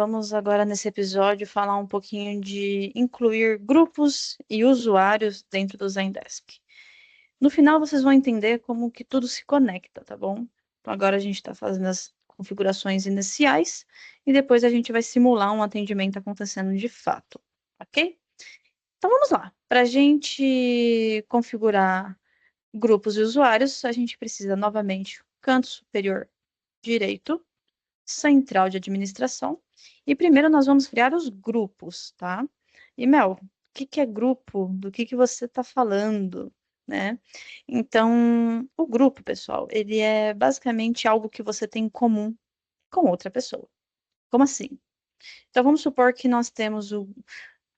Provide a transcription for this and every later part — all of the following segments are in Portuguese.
vamos agora nesse episódio falar um pouquinho de incluir grupos e usuários dentro do Zendesk. No final vocês vão entender como que tudo se conecta, tá bom? Então agora a gente está fazendo as configurações iniciais e depois a gente vai simular um atendimento acontecendo de fato, ok? Então vamos lá. Para a gente configurar grupos e usuários, a gente precisa novamente canto superior direito, central de administração. E primeiro nós vamos criar os grupos, tá? E Mel, o que que é grupo? Do que você está falando, né? Então, o grupo, pessoal, ele é basicamente algo que você tem em comum com outra pessoa. Como assim? Então, vamos supor que nós temos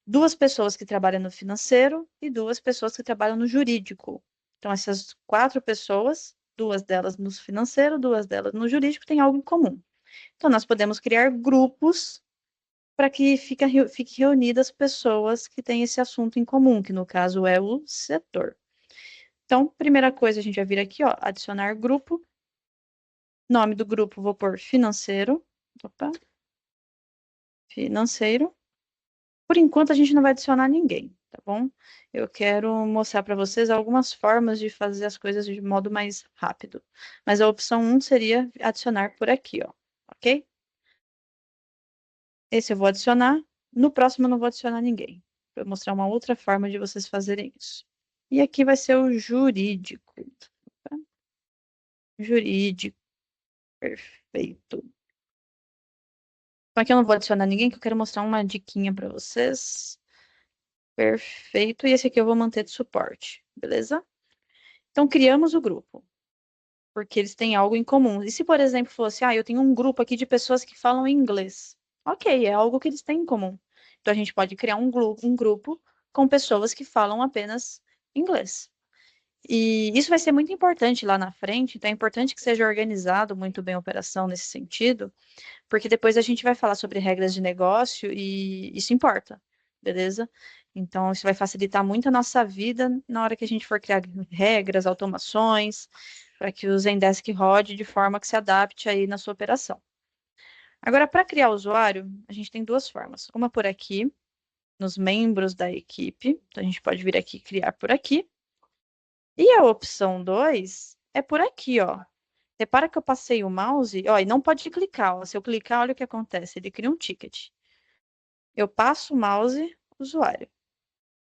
duas pessoas que trabalham no financeiro e duas pessoas que trabalham no jurídico. Então, essas quatro pessoas, duas delas no financeiro, duas delas no jurídico, têm algo em comum. Então, nós podemos criar grupos para que fique reunidas pessoas que têm esse assunto em comum, que no caso é o setor. Então, primeira coisa, a gente vai vir aqui, ó, adicionar grupo. Nome do grupo, vou pôr financeiro. Opa, financeiro. Por enquanto, a gente não vai adicionar ninguém, tá bom? Eu quero mostrar para vocês algumas formas de fazer as coisas de modo mais rápido. Mas a opção 1 seria adicionar por aqui, ó, ok? Esse eu vou adicionar. No próximo eu não vou adicionar ninguém. Vou mostrar uma outra forma de vocês fazerem isso. E aqui vai ser o jurídico. Tá? Jurídico. Perfeito. Então aqui eu não vou adicionar ninguém, que eu quero mostrar uma diquinha para vocês. Perfeito. E esse aqui eu vou manter de suporte. Beleza? Então criamos o grupo. Porque eles têm algo em comum. E se, por exemplo, fosse, eu tenho um grupo aqui de pessoas que falam inglês. Ok, é algo que eles têm em comum. Então a gente pode criar um grupo com pessoas que falam apenas inglês. E isso vai ser muito importante lá na frente, então é importante que seja organizado muito bem a operação nesse sentido, porque depois a gente vai falar sobre regras de negócio e isso importa, beleza? Então isso vai facilitar muito a nossa vida na hora que a gente for criar regras, automações, para que o Zendesk rode de forma que se adapte aí na sua operação. Agora, para criar usuário, a gente tem duas formas. Uma por aqui, nos membros da equipe. Então, a gente pode vir aqui criar por aqui. E a opção 2 é por aqui, ó. Repara que eu passei o mouse, ó, e não pode clicar, ó. Se eu clicar, olha o que acontece, ele cria um ticket. Eu passo o mouse, usuário.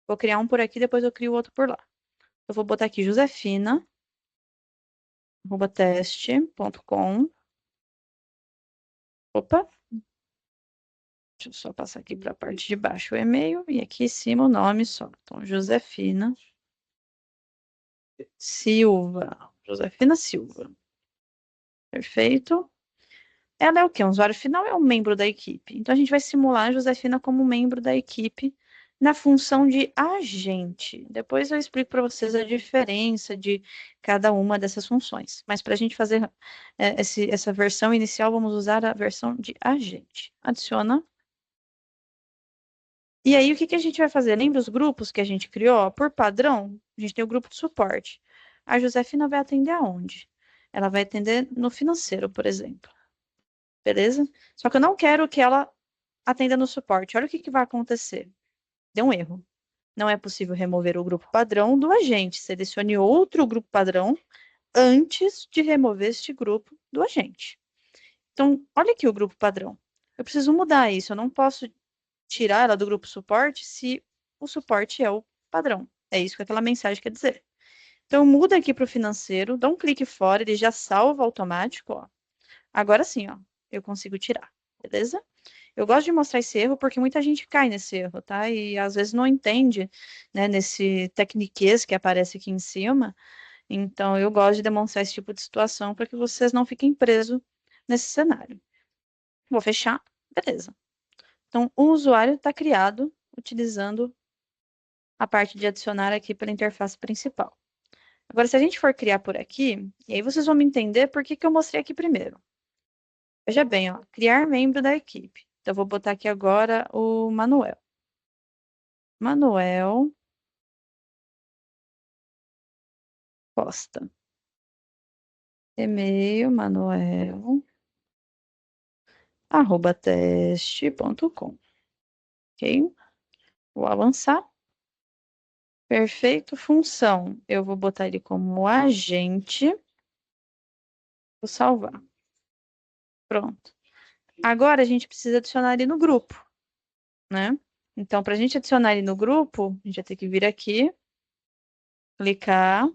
Vou criar um por aqui, depois eu crio outro por lá. Eu vou botar aqui Josefina, @teste.com. Opa, deixa eu só passar aqui para a parte de baixo o e-mail e aqui em cima o nome só. Então, Josefina Silva. Josefina Silva. Perfeito. Ela é o quê? Um usuário final é um membro da equipe. Então, a gente vai simular a Josefina como membro da equipe na função de agente. Depois eu explico para vocês a diferença de cada uma dessas funções. Mas para a gente fazer essa versão inicial, vamos usar a versão de agente. Adiciona. E aí, o que que a gente vai fazer? Lembra os grupos que a gente criou? Por padrão, a gente tem o grupo de suporte. A Josefina vai atender aonde? Ela vai atender no financeiro, por exemplo. Beleza? Só que eu não quero que ela atenda no suporte. Olha o que que vai acontecer. Deu um erro. Não é possível remover o grupo padrão do agente. Selecione outro grupo padrão antes de remover este grupo do agente. Então, olha aqui o grupo padrão. Eu preciso mudar isso. Eu não posso tirar ela do grupo suporte se o suporte é o padrão. É isso que aquela mensagem quer dizer. Então, muda aqui para o financeiro, dá um clique fora, ele já salva automático, ó. Agora sim, ó, eu consigo tirar, beleza? Eu gosto de mostrar esse erro porque muita gente cai nesse erro, tá? E às vezes não entende, né, nesse tecniquez que aparece aqui em cima. Então, eu gosto de demonstrar esse tipo de situação para que vocês não fiquem presos nesse cenário. Vou fechar, beleza. Então, o usuário está criado utilizando a parte de adicionar aqui pela interface principal. Agora, se a gente for criar por aqui, e aí vocês vão me entender por que que eu mostrei aqui primeiro. Veja bem, ó, criar membro da equipe. Então, eu vou botar aqui agora o Manuel. Manuel Costa. E-mail, Manuel teste.com. Ok? Vou avançar. Perfeito. Função. Eu vou botar ele como agente. Vou salvar. Pronto. Agora a gente precisa adicionar ele no grupo, né? Então, para a gente adicionar ele no grupo, a gente vai ter que vir aqui, clicar,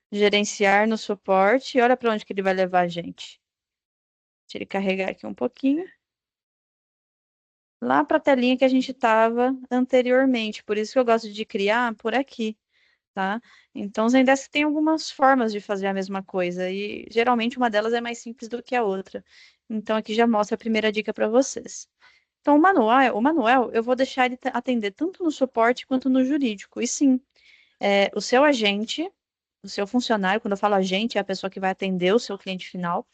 gerenciar no suporte, e olha para onde que ele vai levar a gente. Deixa ele carregar aqui um pouquinho. Lá para a telinha que a gente estava anteriormente. Por isso que eu gosto de criar por aqui, tá? Então, o Zendesk tem algumas formas de fazer a mesma coisa, e geralmente uma delas é mais simples do que a outra. Então, aqui já mostra a primeira dica para vocês. Então, o Manuel, eu vou deixar ele atender tanto no suporte quanto no jurídico. E sim, o seu agente, o seu funcionário, quando eu falo agente, é a pessoa que vai atender o seu cliente final,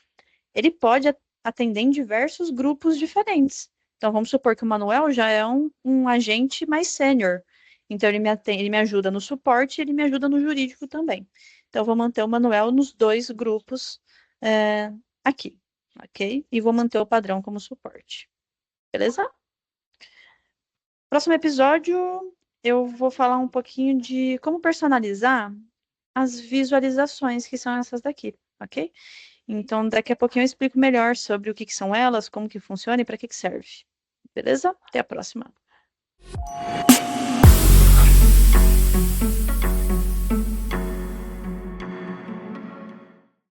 ele pode atender em diversos grupos diferentes. Então, vamos supor que o Manuel já é um agente mais sênior. Então, ele me ajuda no suporte e ele me ajuda no jurídico também. Então, eu vou manter o Manuel nos dois grupos aqui, ok? E vou manter o padrão como suporte. Beleza? Próximo episódio, eu vou falar um pouquinho de como personalizar as visualizações, que são essas daqui, ok? Então, daqui a pouquinho eu explico melhor sobre o que que são elas, como que funciona e para que que serve. Beleza? Até a próxima.